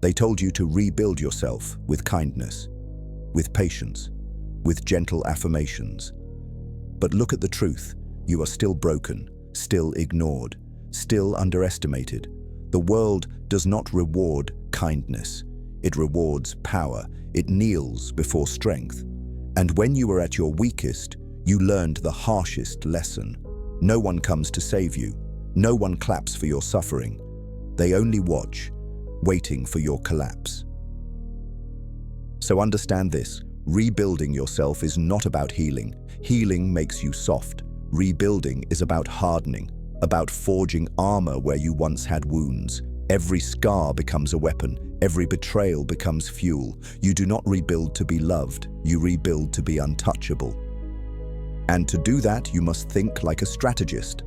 They told you to rebuild yourself with kindness, with patience, with gentle affirmations. But look at the truth. You are still broken, still ignored, still underestimated. The world does not reward kindness. It rewards power. It kneels before strength. And when you were at your weakest, you learned the harshest lesson. No one comes to save you. No one claps for your suffering. They only watch, waiting for your collapse. So understand this. Rebuilding yourself is not about healing. Healing makes you soft. Rebuilding is about hardening, about forging armor where you once had wounds. Every scar becomes a weapon. Every betrayal becomes fuel. You do not rebuild to be loved. You rebuild to be untouchable. And to do that, you must think like a strategist.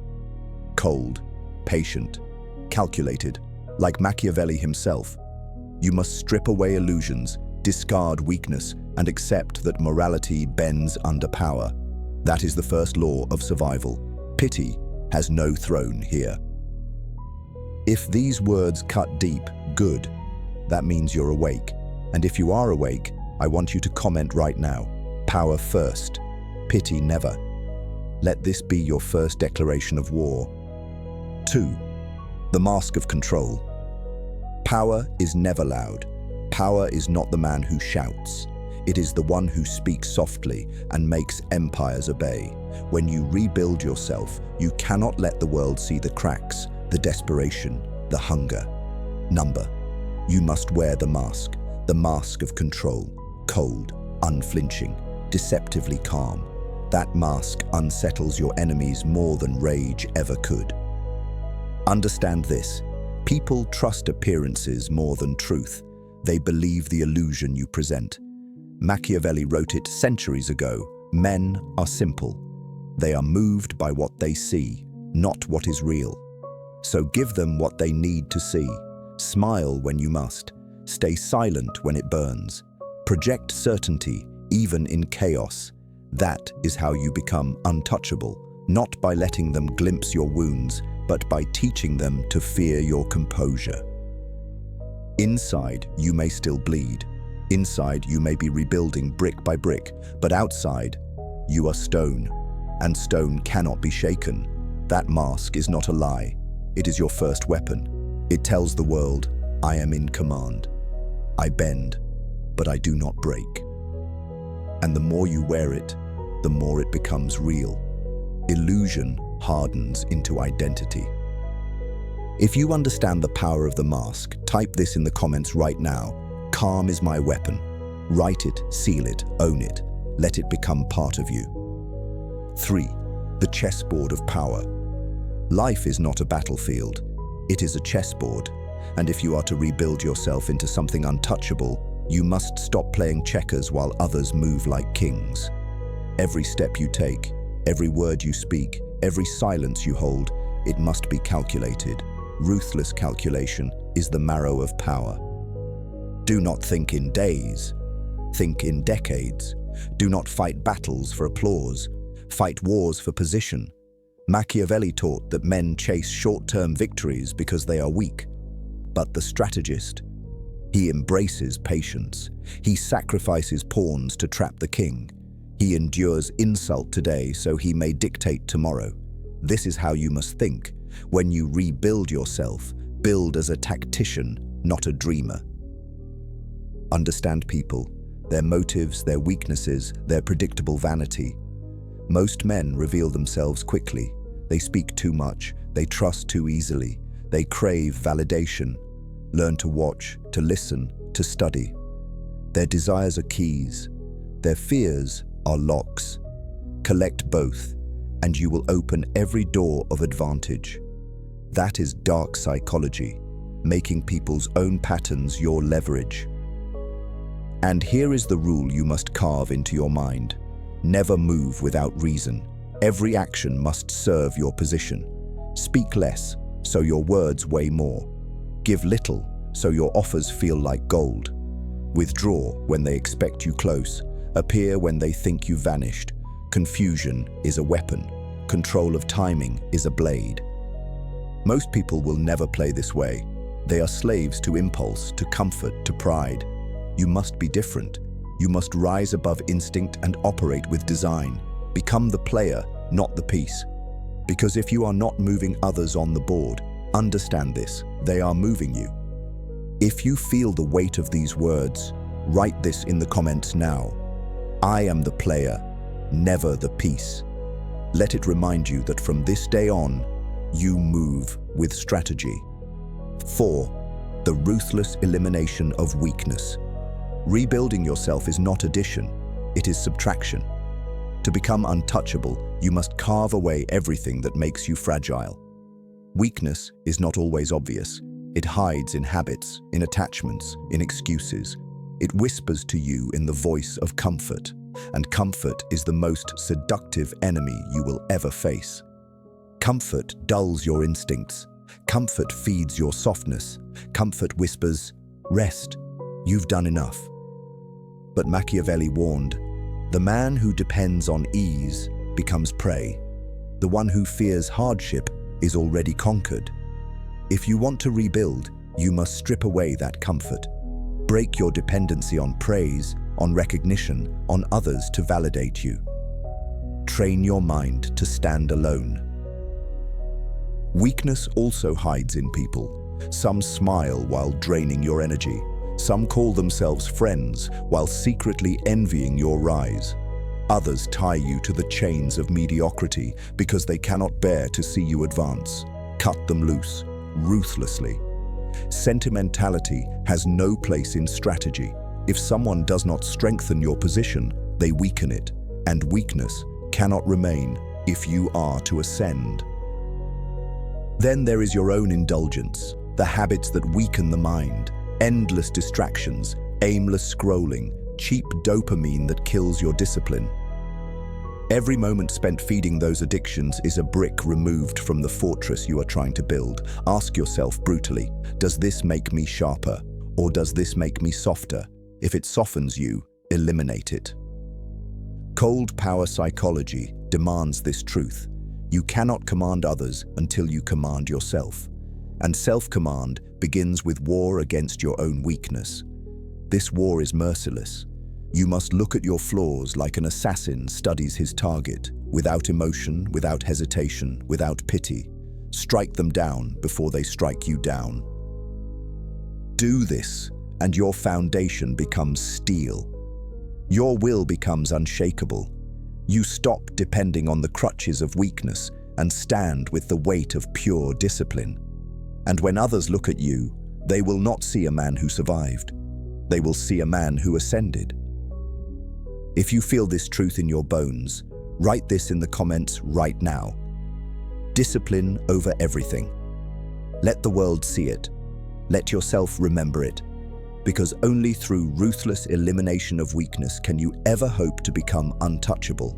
Cold, patient, calculated, like Machiavelli himself. You must strip away illusions, discard weakness, and accept that morality bends under power. That is the first law of survival. Pity has no throne here. If these words cut deep, good. That means you're awake. And if you are awake, I want you to comment right now. Power first, pity never. Let this be your first declaration of war. 2. The mask of control. Power is never loud. Power is not the man who shouts. It is the one who speaks softly and makes empires obey. When you rebuild yourself, you cannot let the world see the cracks, the desperation, the hunger. Number. You must wear the mask of control, cold, unflinching, deceptively calm. That mask unsettles your enemies more than rage ever could. Understand this. People trust appearances more than truth. They believe the illusion you present. Machiavelli wrote it centuries ago. Men are simple. They are moved by what they see, not what is real. So give them what they need to see. Smile when you must. Stay silent when it burns. Project certainty, even in chaos. That is how you become untouchable, not by letting them glimpse your wounds, but by teaching them to fear your composure. Inside, you may still bleed. Inside, you may be rebuilding brick by brick, but outside, you are stone, and stone cannot be shaken. That mask is not a lie. It is your first weapon. It tells the world, I am in command. I bend, but I do not break. And the more you wear it, the more it becomes real. Illusion hardens into identity. If you understand the power of the mask, type this in the comments right now. Calm is my weapon. Write it, seal it, own it. Let it become part of you. 3. The chessboard of power. Life is not a battlefield. It is a chessboard. And if you are to rebuild yourself into something untouchable, you must stop playing checkers while others move like kings. Every step you take, every word you speak, every silence you hold, it must be calculated. Ruthless calculation is the marrow of power. Do not think in days. Think in decades. Do not fight battles for applause. Fight wars for position. Machiavelli taught that men chase short-term victories because they are weak. But the strategist, he embraces patience. He sacrifices pawns to trap the king. He endures insult today so he may dictate tomorrow. This is how you must think. When you rebuild yourself, build as a tactician, not a dreamer. Understand people, their motives, their weaknesses, their predictable vanity. Most men reveal themselves quickly. They speak too much. They trust too easily. They crave validation. Learn to watch, to listen, to study. Their desires are keys. Their fears are locks. Collect both, and you will open every door of advantage. That is dark psychology, making people's own patterns your leverage. And here is the rule you must carve into your mind. Never move without reason. Every action must serve your position. Speak less, so your words weigh more. Give little, so your offers feel like gold. Withdraw when they expect you close. Appear when they think you vanished. Confusion is a weapon. Control of timing is a blade. Most people will never play this way. They are slaves to impulse, to comfort, to pride. You must be different. You must rise above instinct and operate with design. Become the player, not the piece. Because if you are not moving others on the board, understand this, they are moving you. If you feel the weight of these words, write this in the comments now. I am the player, never the piece. Let it remind you that from this day on, you move with strategy. 4. The ruthless elimination of weakness. Rebuilding yourself is not addition, it is subtraction. To become untouchable, you must carve away everything that makes you fragile. Weakness is not always obvious. It hides in habits, in attachments, in excuses. It whispers to you in the voice of comfort, and comfort is the most seductive enemy you will ever face. Comfort dulls your instincts. Comfort feeds your softness. Comfort whispers, rest, you've done enough. But Machiavelli warned, the man who depends on ease becomes prey. The one who fears hardship is already conquered. If you want to rebuild, you must strip away that comfort. Break your dependency on praise, on recognition, on others to validate you. Train your mind to stand alone. Weakness also hides in people. Some smile while draining your energy. Some call themselves friends while secretly envying your rise. Others tie you to the chains of mediocrity because they cannot bear to see you advance. Cut them loose, ruthlessly. Sentimentality has no place in strategy. If someone does not strengthen your position, they weaken it, and weakness cannot remain if you are to ascend. Then there is your own indulgence, the habits that weaken the mind, endless distractions, aimless scrolling, cheap dopamine that kills your discipline. Every moment spent feeding those addictions is a brick removed from the fortress you are trying to build. Ask yourself brutally, does this make me sharper, or does this make me softer? If it softens you, eliminate it. Cold power psychology demands this truth. You cannot command others until you command yourself. And self-command begins with war against your own weakness. This war is merciless. You must look at your flaws like an assassin studies his target, without emotion, without hesitation, without pity. Strike them down before they strike you down. Do this, and your foundation becomes steel. Your will becomes unshakable. You stop depending on the crutches of weakness and stand with the weight of pure discipline. And when others look at you, they will not see a man who survived. They will see a man who ascended. If you feel this truth in your bones, write this in the comments right now. Discipline over everything. Let the world see it. Let yourself remember it. Because only through ruthless elimination of weakness can you ever hope to become untouchable.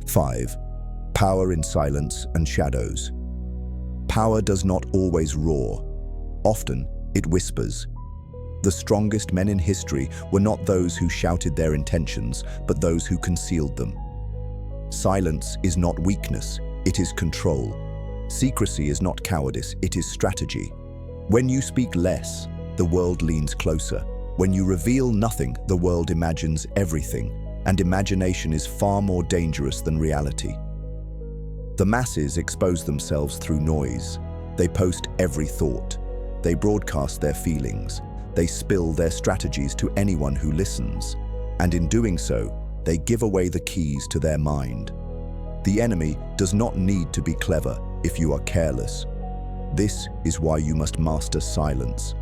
5. Power in silence and shadows. Power does not always roar. Often, it whispers. The strongest men in history were not those who shouted their intentions, but those who concealed them. Silence is not weakness, it is control. Secrecy is not cowardice, it is strategy. When you speak less, the world leans closer. When you reveal nothing, the world imagines everything, and imagination is far more dangerous than reality. The masses expose themselves through noise. They post every thought. They broadcast their feelings. They spill their strategies to anyone who listens. And in doing so, they give away the keys to their mind. The enemy does not need to be clever if you are careless. This is why you must master silence.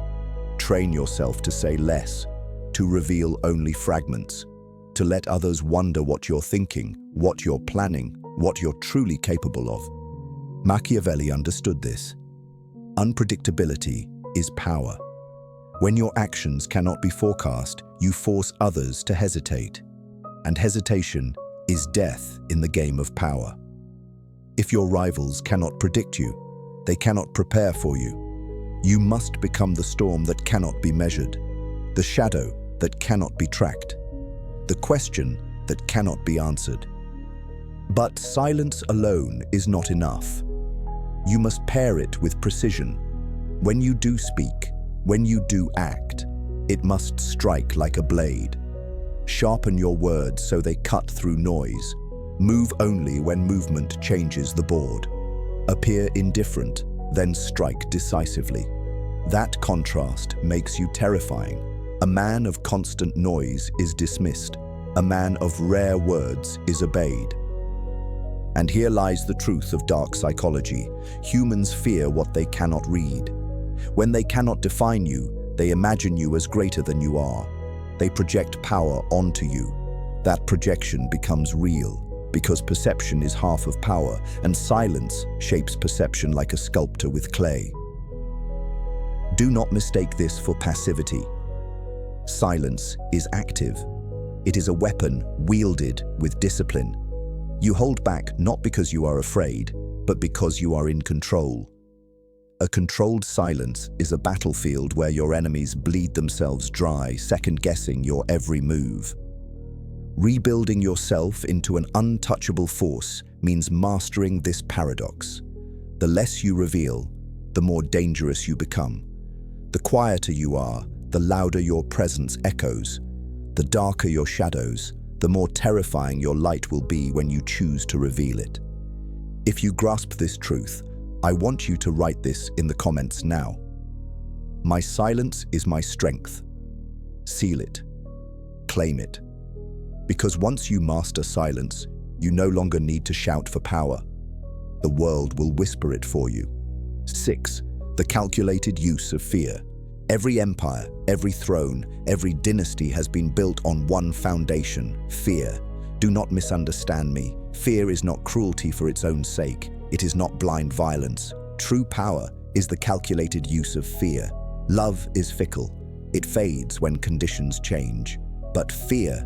Train yourself to say less, to reveal only fragments, to let others wonder what you're thinking, what you're planning, what you're truly capable of. Machiavelli understood this. Unpredictability is power. When your actions cannot be forecast, you force others to hesitate. And hesitation is death in the game of power. If your rivals cannot predict you, they cannot prepare for you. You must become the storm that cannot be measured, the shadow that cannot be tracked, the question that cannot be answered. But silence alone is not enough. You must pair it with precision. When you do speak, when you do act, it must strike like a blade. Sharpen your words so they cut through noise. Move only when movement changes the board. Appear indifferent, then strike decisively. That contrast makes you terrifying. A man of constant noise is dismissed. A man of rare words is obeyed. And here lies the truth of dark psychology. Humans fear what they cannot read. When they cannot define you, they imagine you as greater than you are. They project power onto you. That projection becomes real, because perception is half of power, and silence shapes perception like a sculptor with clay. Do not mistake this for passivity. Silence is active. It is a weapon wielded with discipline. You hold back not because you are afraid, but because you are in control. A controlled silence is a battlefield where your enemies bleed themselves dry, second-guessing your every move. Rebuilding yourself into an untouchable force means mastering this paradox. The less you reveal, the more dangerous you become. The quieter you are, the louder your presence echoes. The darker your shadows, the more terrifying your light will be when you choose to reveal it. If you grasp this truth, I want you to write this in the comments now. My silence is my strength. Seal it. Claim it. Because once you master silence, you no longer need to shout for power. The world will whisper it for you. 6. The calculated use of fear. Every empire, every throne, every dynasty has been built on one foundation: fear. Do not misunderstand me. Fear is not cruelty for its own sake. It is not blind violence. True power is the calculated use of fear. Love is fickle. It fades when conditions change. But fear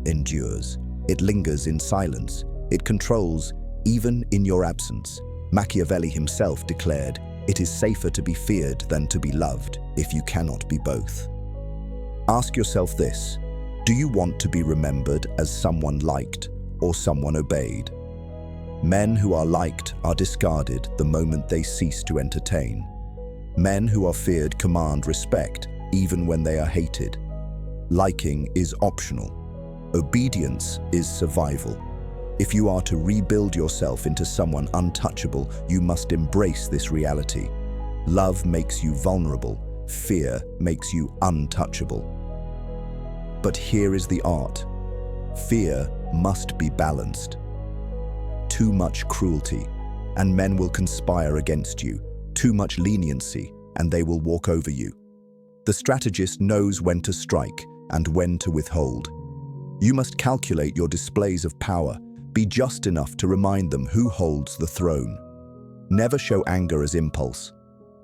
endures. It lingers in silence. It controls even in your absence. Machiavelli himself declared, "It is safer to be feared than to be loved if you cannot be both." Ask yourself this: do you want to be remembered as someone liked or someone obeyed? Men who are liked are discarded the moment they cease to entertain. Men who are feared command respect, even when they are hated. Liking is optional. Obedience is survival. If you are to rebuild yourself into someone untouchable, you must embrace this reality. Love makes you vulnerable. Fear makes you untouchable. But here is the art. Fear must be balanced. Too much cruelty, and men will conspire against you. Too much leniency, and they will walk over you. The strategist knows when to strike and when to withhold. You must calculate your displays of power. Be just enough to remind them who holds the throne. Never show anger as impulse.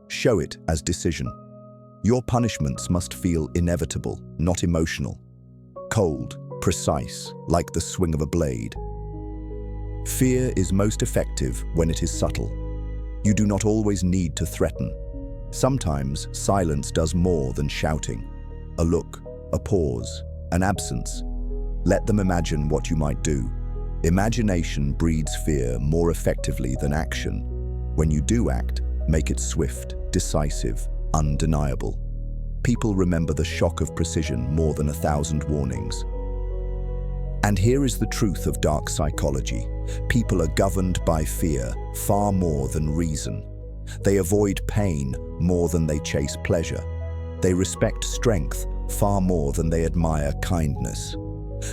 Show it as decision. Your punishments must feel inevitable, not emotional. Cold, precise, like the swing of a blade. Fear is most effective when it is subtle. You do not always need to threaten. Sometimes silence does more than shouting. A look, a pause, an absence. Let them imagine what you might do. Imagination breeds fear more effectively than action. When you do act, make it swift, decisive, undeniable. People remember the shock of precision more than 1,000 warnings. And here is the truth of dark psychology. People are governed by fear far more than reason. They avoid pain more than they chase pleasure. They respect strength far more than they admire kindness.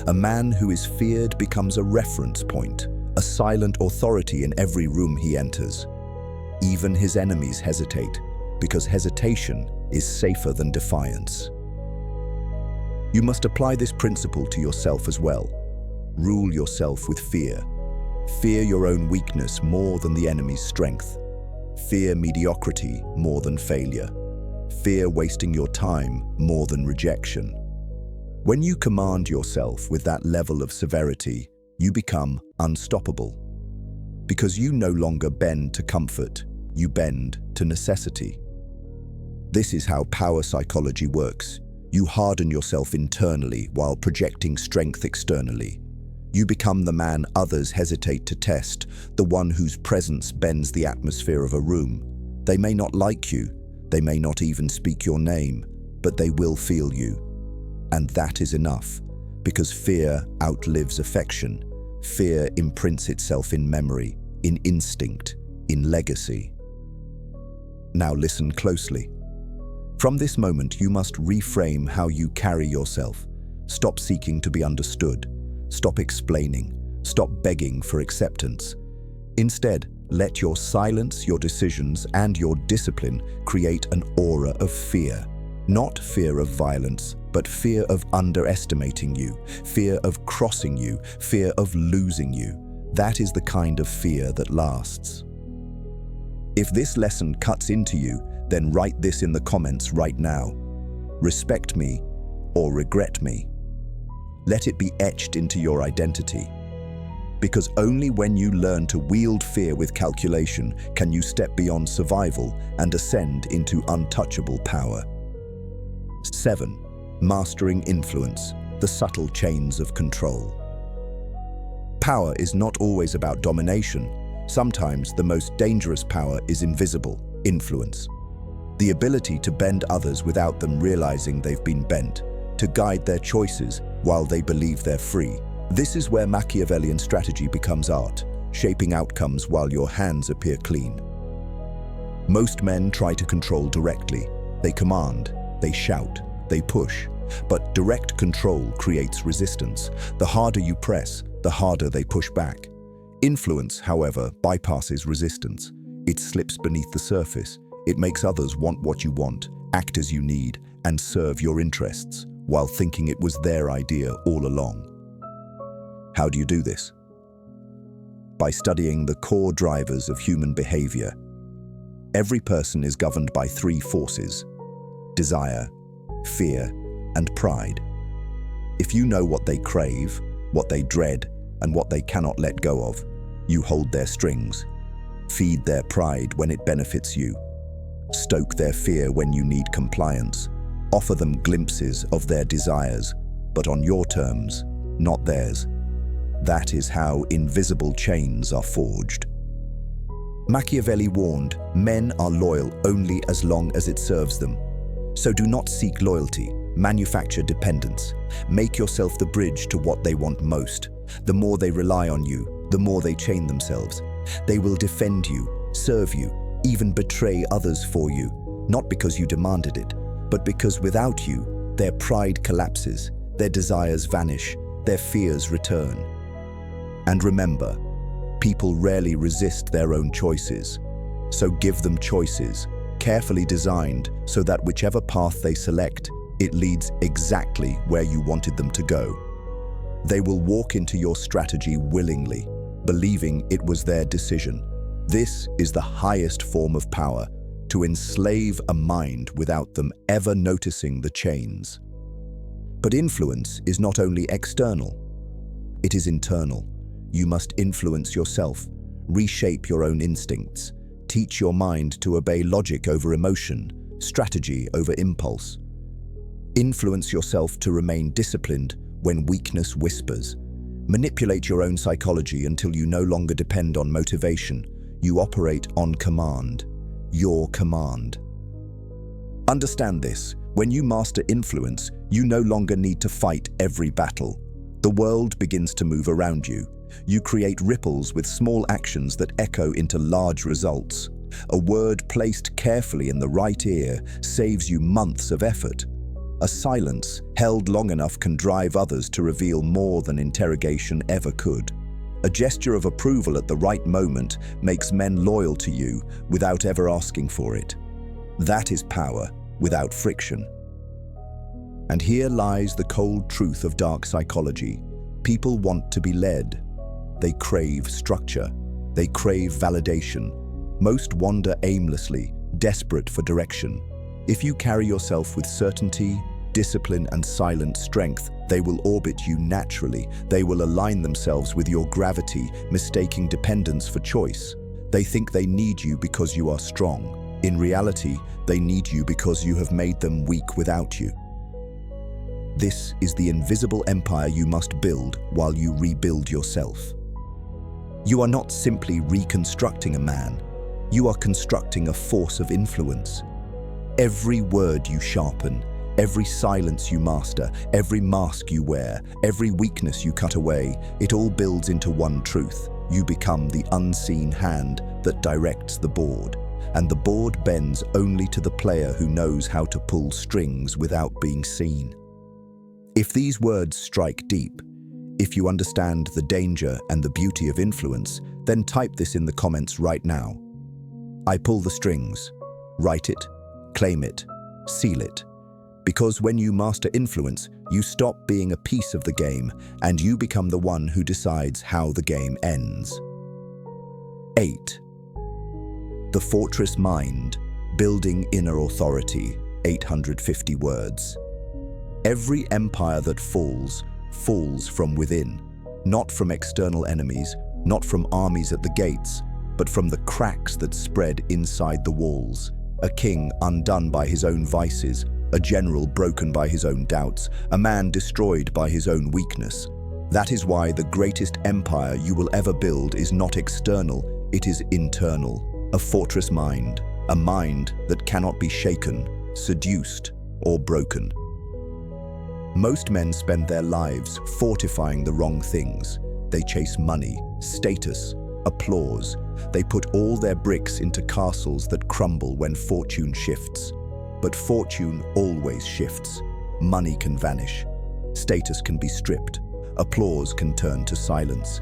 A man who is feared becomes a reference point, a silent authority in every room he enters. Even his enemies hesitate, because hesitation is safer than defiance. You must apply this principle to yourself as well. Rule yourself with fear. Fear your own weakness more than the enemy's strength. Fear mediocrity more than failure. Fear wasting your time more than rejection. When you command yourself with that level of severity, you become unstoppable. Because you no longer bend to comfort, you bend to necessity. This is how power psychology works. You harden yourself internally while projecting strength externally. You become the man others hesitate to test, the one whose presence bends the atmosphere of a room. They may not like you, They may not even speak your name, but they will feel you. And that is enough, because fear outlives affection. Fear imprints itself in memory, in instinct, in legacy. Now listen closely. From this moment, you must reframe how you carry yourself. Stop seeking to be understood. Stop explaining. Stop begging for acceptance. Instead, let your silence, your decisions, and your discipline create an aura of fear. Not fear of violence, but fear of underestimating you, fear of crossing you, fear of losing you. That is the kind of fear that lasts. If this lesson cuts into you, then write this in the comments right now. Respect me or regret me. Let it be etched into your identity. Because only when you learn to wield fear with calculation can you step beyond survival and ascend into untouchable power. 7. Mastering influence, the subtle chains of control. Power is not always about domination. Sometimes the most dangerous power is invisible, influence. The ability to bend others without them realizing they've been bent, to guide their choices while they believe they're free. This is where Machiavellian strategy becomes art, shaping outcomes while your hands appear clean. Most men try to control directly. They command, they shout, they push. But direct control creates resistance. The harder you press, the harder they push back. Influence, however, bypasses resistance. It slips beneath the surface. It makes others want what you want, act as you need, and serve your interests, while thinking it was their idea all along. How do you do this? By studying the core drivers of human behavior. Every person is governed by three forces: desire, fear, and pride. If you know what they crave, what they dread, and what they cannot let go of, you hold their strings. Feed their pride when it benefits you. Stoke their fear when you need compliance. Offer them glimpses of their desires, but on your terms, not theirs. That is how invisible chains are forged. Machiavelli warned, men are loyal only as long as it serves them. So do not seek loyalty, manufacture dependence. Make yourself the bridge to what they want most. The more they rely on you, the more they chain themselves. They will defend you, serve you, even betray others for you, not because you demanded it, but because without you, their pride collapses, their desires vanish, their fears return. And remember, people rarely resist their own choices. So give them choices, carefully designed so that whichever path they select, it leads exactly where you wanted them to go. They will walk into your strategy willingly, believing it was their decision. This is the highest form of power, to enslave a mind without them ever noticing the chains. But influence is not only external, it is internal. You must influence yourself, reshape your own instincts, teach your mind to obey logic over emotion, strategy over impulse. Influence yourself to remain disciplined when weakness whispers. Manipulate your own psychology until you no longer depend on motivation. You operate on command, your command. Understand this, when you master influence, you no longer need to fight every battle. The world begins to move around you. You create ripples with small actions that echo into large results. A word placed carefully in the right ear saves you months of effort. A silence held long enough can drive others to reveal more than interrogation ever could. A gesture of approval at the right moment makes men loyal to you without ever asking for it. That is power without friction. And here lies the cold truth of dark psychology. People want to be led. They crave structure. They crave validation. Most wander aimlessly, desperate for direction. If you carry yourself with certainty, discipline, and silent strength, they will orbit you naturally. They will align themselves with your gravity, mistaking dependence for choice. They think they need you because you are strong. In reality, they need you because you have made them weak without you. This is the invisible empire you must build while you rebuild yourself. You are not simply reconstructing a man. You are constructing a force of influence. Every word you sharpen, every silence you master, every mask you wear, every weakness you cut away, it all builds into one truth. You become the unseen hand that directs the board, and the board bends only to the player who knows how to pull strings without being seen. If these words strike deep, if you understand the danger and the beauty of influence, then type this in the comments right now. I pull the strings. Write it, claim it, seal it. Because when you master influence, you stop being a piece of the game and you become the one who decides how the game ends. 8. The Fortress Mind, Building Inner Authority, 850 words. Every empire that falls, falls from within, not from external enemies, not from armies at the gates, but from the cracks that spread inside the walls. A king undone by his own vices, a general broken by his own doubts, a man destroyed by his own weakness. That is why the greatest empire you will ever build is not external, it is internal. A fortress mind, a mind that cannot be shaken, seduced, or broken. Most men spend their lives fortifying the wrong things. They chase money, status, applause. They put all their bricks into castles that crumble when fortune shifts. But fortune always shifts. Money can vanish. Status can be stripped. Applause can turn to silence.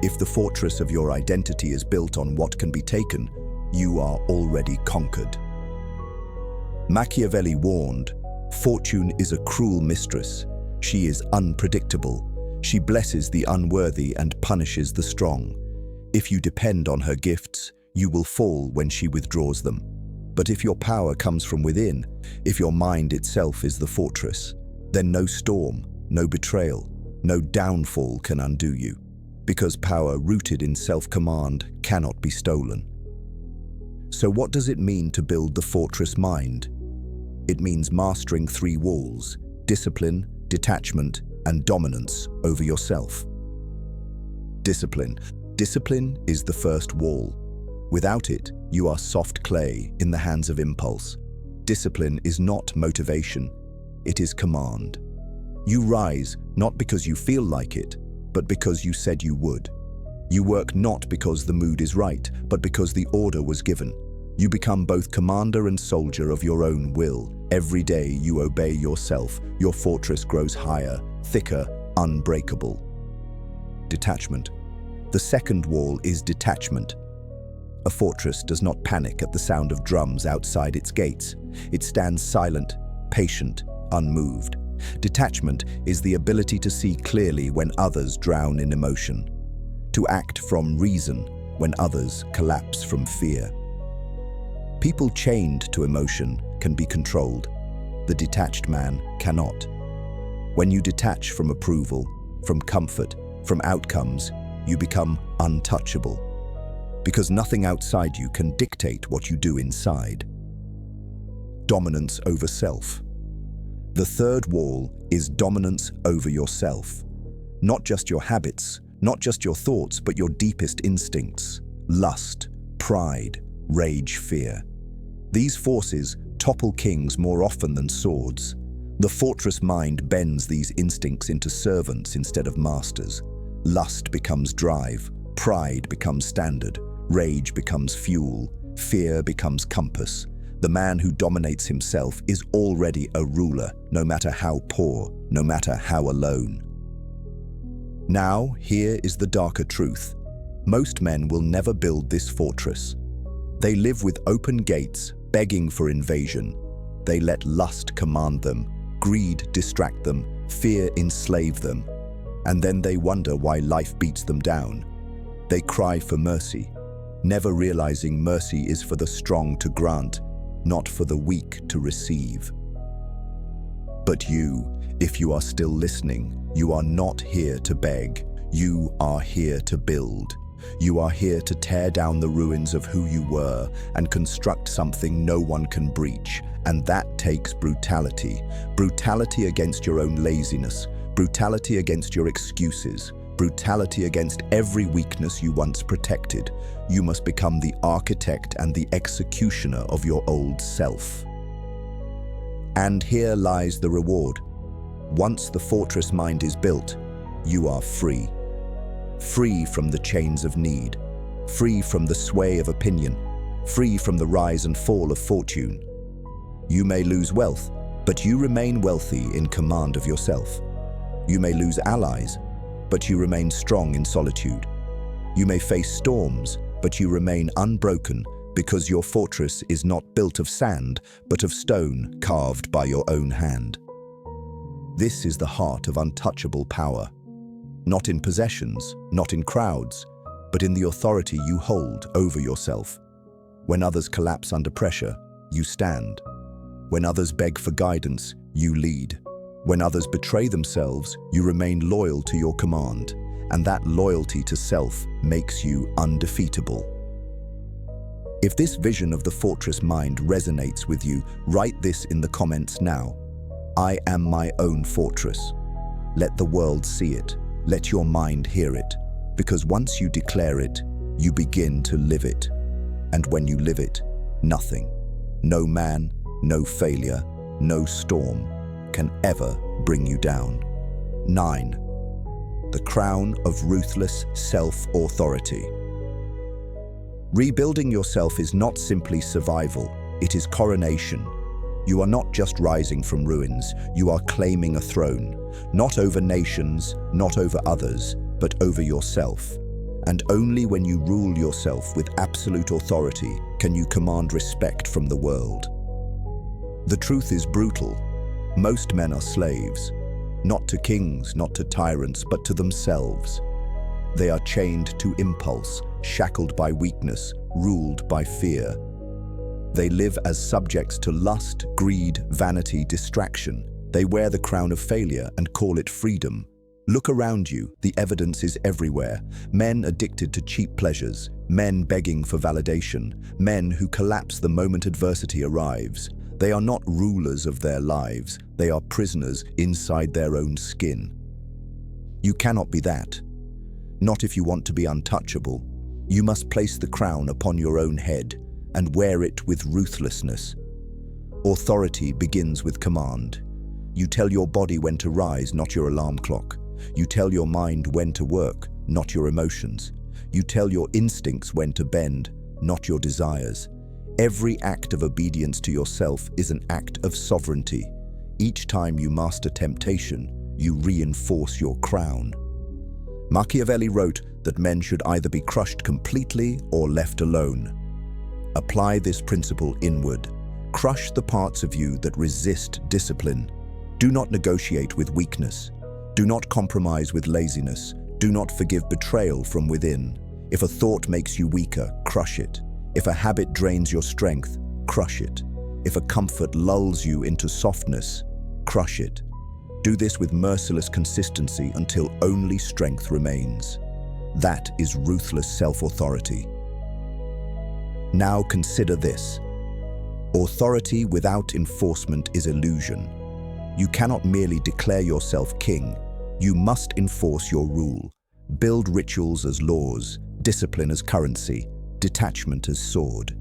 If the fortress of your identity is built on what can be taken, you are already conquered. Machiavelli warned, "Fortune is a cruel mistress. She is unpredictable. She blesses the unworthy and punishes the strong. If you depend on her gifts, you will fall when she withdraws them. But if your power comes from within, if your mind itself is the fortress, then no storm, no betrayal, no downfall can undo you, because power rooted in self-command cannot be stolen." So what does it mean to build the fortress mind? It means mastering 3 walls: discipline, detachment, and dominance over yourself. Discipline. Discipline is the first wall. Without it, you are soft clay in the hands of impulse. Discipline is not motivation, it is command. You rise not because you feel like it, but because you said you would. You work not because the mood is right, but because the order was given. You become both commander and soldier of your own will. Every day you obey yourself, your fortress grows higher, thicker, unbreakable. Detachment. The second wall is detachment. A fortress does not panic at the sound of drums outside its gates. It stands silent, patient, unmoved. Detachment is the ability to see clearly when others drown in emotion, to act from reason when others collapse from fear. People chained to emotion can be controlled. The detached man cannot. When you detach from approval, from comfort, from outcomes, you become untouchable, because nothing outside you can dictate what you do inside. Dominance over self. The third wall is dominance over yourself. Not just your habits, not just your thoughts, but your deepest instincts: lust, pride, rage, fear. These forces topple kings more often than swords. The fortress mind bends these instincts into servants instead of masters. Lust becomes drive, pride becomes standard, rage becomes fuel, fear becomes compass. The man who dominates himself is already a ruler, no matter how poor, no matter how alone. Now, here is the darker truth. Most men will never build this fortress. They live with open gates, begging for invasion. They let lust command them, greed distract them, fear enslave them. And then they wonder why life beats them down. They cry for mercy, never realizing mercy is for the strong to grant, not for the weak to receive. But you, if you are still listening, you are not here to beg. You are here to build. You are here to tear down the ruins of who you were and construct something no one can breach. And that takes brutality. Brutality against your own laziness. Brutality against your excuses. Brutality against every weakness you once protected. You must become the architect and the executioner of your old self. And here lies the reward. Once the fortress mind is built, you are free. Free from the chains of need, free from the sway of opinion, free from the rise and fall of fortune. You may lose wealth, but you remain wealthy in command of yourself. You may lose allies, but you remain strong in solitude. You may face storms, but you remain unbroken because your fortress is not built of sand, but of stone carved by your own hand. This is the heart of untouchable power. Not in possessions, not in crowds, but in the authority you hold over yourself. When others collapse under pressure, you stand. When others beg for guidance, you lead. When others betray themselves, you remain loyal to your command, and that loyalty to self makes you undefeatable. If this vision of the fortress mind resonates with you, write this in the comments now. I am my own fortress. Let the world see it. Let your mind hear it. Because once you declare it, you begin to live it. And when you live it, nothing, no man, no failure, no storm can ever bring you down. 9. The crown of ruthless self-authority. Rebuilding yourself is not simply survival, it is coronation. You are not just rising from ruins, you are claiming a throne, not over nations, not over others, but over yourself. And only when you rule yourself with absolute authority can you command respect from the world. The truth is brutal. Most men are slaves, not to kings, not to tyrants, but to themselves. They are chained to impulse, shackled by weakness, ruled by fear. They live as subjects to lust, greed, vanity, distraction. They wear the crown of failure and call it freedom. Look around you, the evidence is everywhere. Men addicted to cheap pleasures, men begging for validation, men who collapse the moment adversity arrives. They are not rulers of their lives, they are prisoners inside their own skin. You cannot be that. Not if you want to be untouchable. You must place the crown upon your own head and wear it with ruthlessness. Authority begins with command. You tell your body when to rise, not your alarm clock. You tell your mind when to work, not your emotions. You tell your instincts when to bend, not your desires. Every act of obedience to yourself is an act of sovereignty. Each time you master temptation, you reinforce your crown. Machiavelli wrote that men should either be crushed completely or left alone. Apply this principle inward. Crush the parts of you that resist discipline. Do not negotiate with weakness. Do not compromise with laziness. Do not forgive betrayal from within. If a thought makes you weaker, crush it. If a habit drains your strength, crush it. If a comfort lulls you into softness, crush it. Do this with merciless consistency until only strength remains. That is ruthless self-authority. Now consider this. Authority without enforcement is illusion. You cannot merely declare yourself king. You must enforce your rule. Build rituals as laws, discipline as currency, detachment as sword.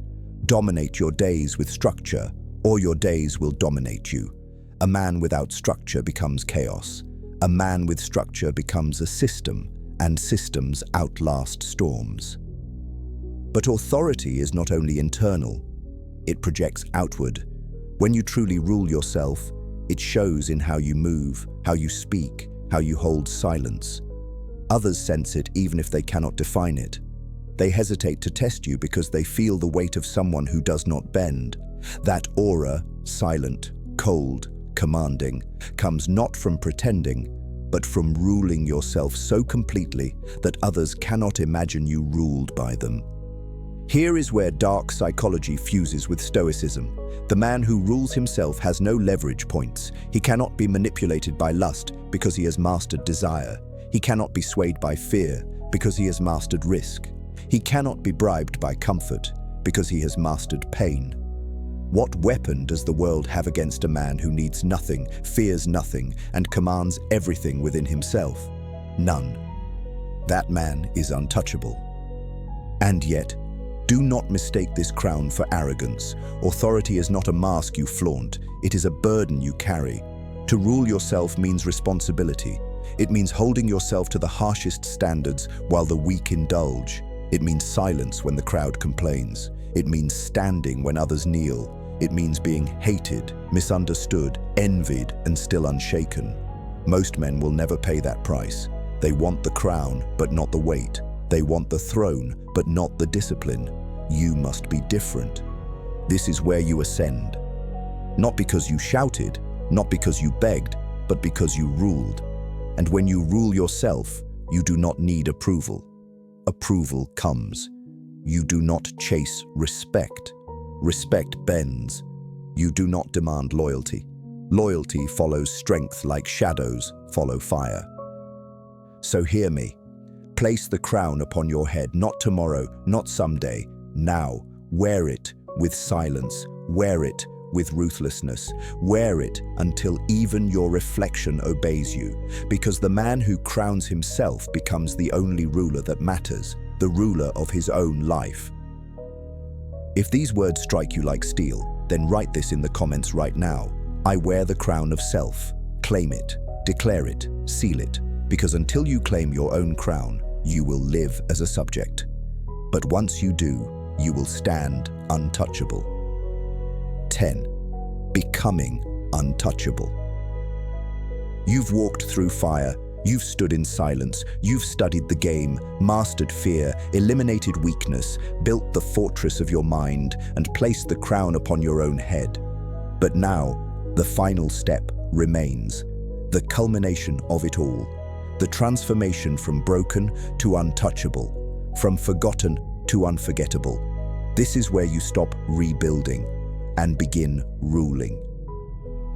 Dominate your days with structure, or your days will dominate you. A man without structure becomes chaos. A man with structure becomes a system, and systems outlast storms. But authority is not only internal, it projects outward. When you truly rule yourself, it shows in how you move, how you speak, how you hold silence. Others sense it even if they cannot define it. They hesitate to test you because they feel the weight of someone who does not bend. That aura, silent, cold, commanding, comes not from pretending, but from ruling yourself so completely that others cannot imagine you ruled by them. Here is where dark psychology fuses with stoicism. The man who rules himself has no leverage points. He cannot be manipulated by lust because he has mastered desire. He cannot be swayed by fear because he has mastered risk. He cannot be bribed by comfort because he has mastered pain. What weapon does the world have against a man who needs nothing, fears nothing, and commands everything within himself? None. That man is untouchable. And yet, Do not mistake this crown for arrogance. Authority is not a mask you flaunt, it is a burden you carry. To rule yourself means responsibility. It means holding yourself to the harshest standards while the weak indulge. It means silence when the crowd complains. It means standing when others kneel. It means being hated, misunderstood, envied, and still unshaken. Most men will never pay that price. They want the crown, but not the weight. They want the throne, but not the discipline. You must be different. This is where you ascend. Not because you shouted, not because you begged, but because you ruled. And when you rule yourself, you do not need approval. Approval comes. You do not chase respect. Respect bends. You do not demand loyalty. Loyalty follows strength like shadows follow fire. So hear me. Place the crown upon your head, not tomorrow, not someday, now. Wear it with silence. Wear it with ruthlessness. Wear it until even your reflection obeys you. Because the man who crowns himself becomes the only ruler that matters, the ruler of his own life. If these words strike you like steel, then write this in the comments right now. I wear the crown of self. Claim it, declare it, seal it, because until you claim your own crown, you will live as a subject. But once you do, you will stand untouchable. 10. Becoming untouchable. You've walked through fire, you've stood in silence, you've studied the game, mastered fear, eliminated weakness, built the fortress of your mind, and placed the crown upon your own head. But now, the final step remains, the culmination of it all, the transformation from broken to untouchable, from forgotten to unforgettable. This is where you stop rebuilding and begin ruling.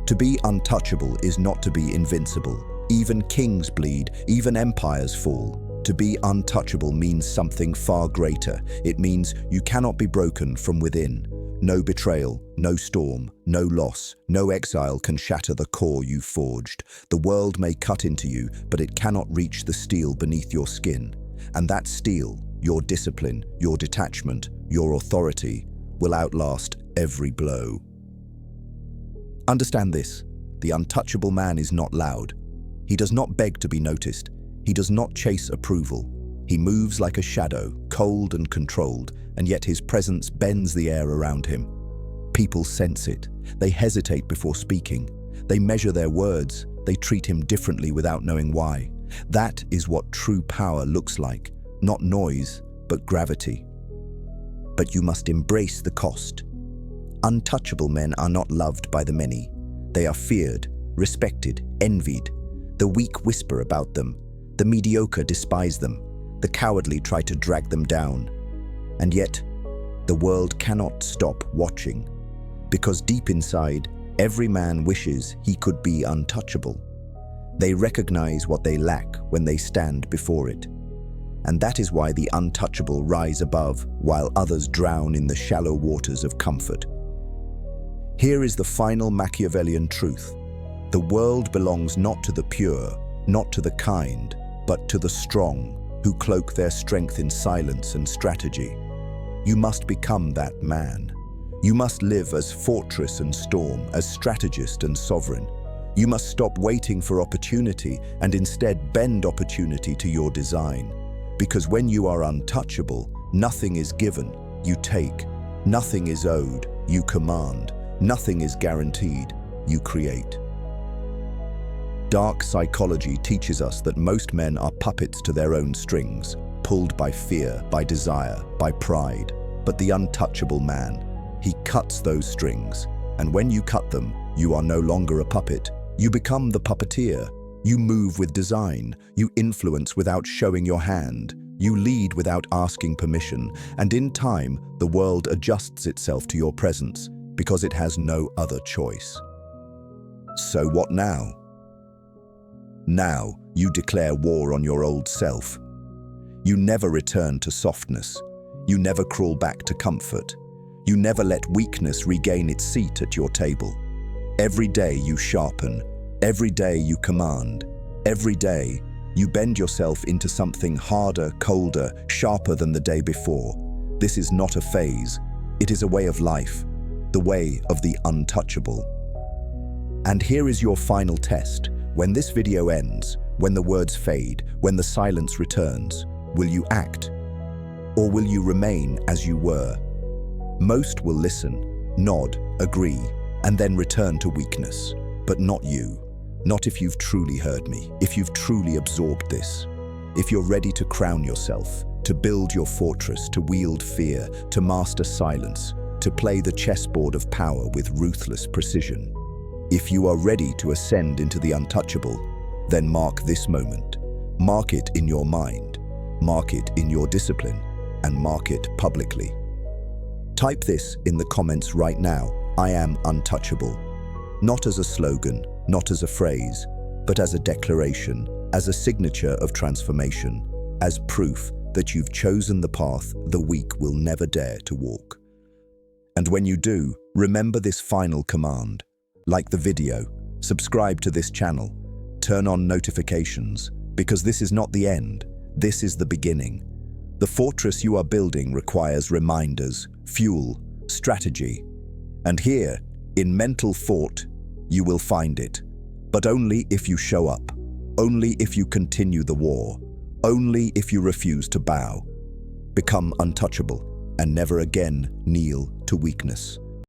To be untouchable is not to be invincible. Even kings bleed, even empires fall. To be untouchable means something far greater. It means you cannot be broken from within. No betrayal, no storm, no loss, no exile can shatter the core you forged. The world may cut into you, but it cannot reach the steel beneath your skin. And that steel, your discipline, your detachment, your authority, will outlast every blow. Understand this, the untouchable man is not loud. He does not beg to be noticed. He does not chase approval. He moves like a shadow, cold and controlled, and yet his presence bends the air around him. People sense it. They hesitate before speaking. They measure their words. They treat him differently without knowing why. That is what true power looks like. Not noise, but gravity. But you must embrace the cost. Untouchable men are not loved by the many. They are feared, respected, envied. The weak whisper about them. The mediocre despise them. The cowardly try to drag them down. And yet, the world cannot stop watching. Because deep inside, every man wishes he could be untouchable. They recognize what they lack when they stand before it. And that is why the untouchable rise above, while others drown in the shallow waters of comfort. Here is the final Machiavellian truth. The world belongs not to the pure, not to the kind, but to the strong, who cloak their strength in silence and strategy. You must become that man. You must live as fortress and storm, as strategist and sovereign. You must stop waiting for opportunity and instead bend opportunity to your design. Because when you are untouchable, nothing is given, you take. Nothing is owed, you command. Nothing is guaranteed, you create. Dark psychology teaches us that most men are puppets to their own strings, pulled by fear, by desire, by pride. But the untouchable man, he cuts those strings. And when you cut them, you are no longer a puppet. You become the puppeteer. You move with design. You influence without showing your hand. You lead without asking permission. And in time, the world adjusts itself to your presence because it has no other choice. So what now? Now, you declare war on your old self. You never return to softness. You never crawl back to comfort. You never let weakness regain its seat at your table. Every day you sharpen. Every day you command. Every day you bend yourself into something harder, colder, sharper than the day before. This is not a phase. It is a way of life, the way of the untouchable. And here is your final test. When this video ends, when the words fade, when the silence returns, will you act? Or will you remain as you were? Most will listen, nod, agree, and then return to weakness. But not you. Not if you've truly heard me, if you've truly absorbed this. If you're ready to crown yourself, to build your fortress, to wield fear, to master silence, to play the chessboard of power with ruthless precision. If you are ready to ascend into the untouchable, then mark this moment. Mark it in your mind, mark it in your discipline, and mark it publicly. Type this in the comments right now. I am untouchable. Not as a slogan, not as a phrase, but as a declaration, as a signature of transformation, as proof that you've chosen the path the weak will never dare to walk. And when you do, remember this final command. Like the video, subscribe to this channel, turn on notifications, because this is not the end, this is the beginning. The fortress you are building requires reminders, fuel, strategy. And here, in mental fort, you will find it. But only if you show up, only if you continue the war, only if you refuse to bow. Become untouchable and never again kneel to weakness.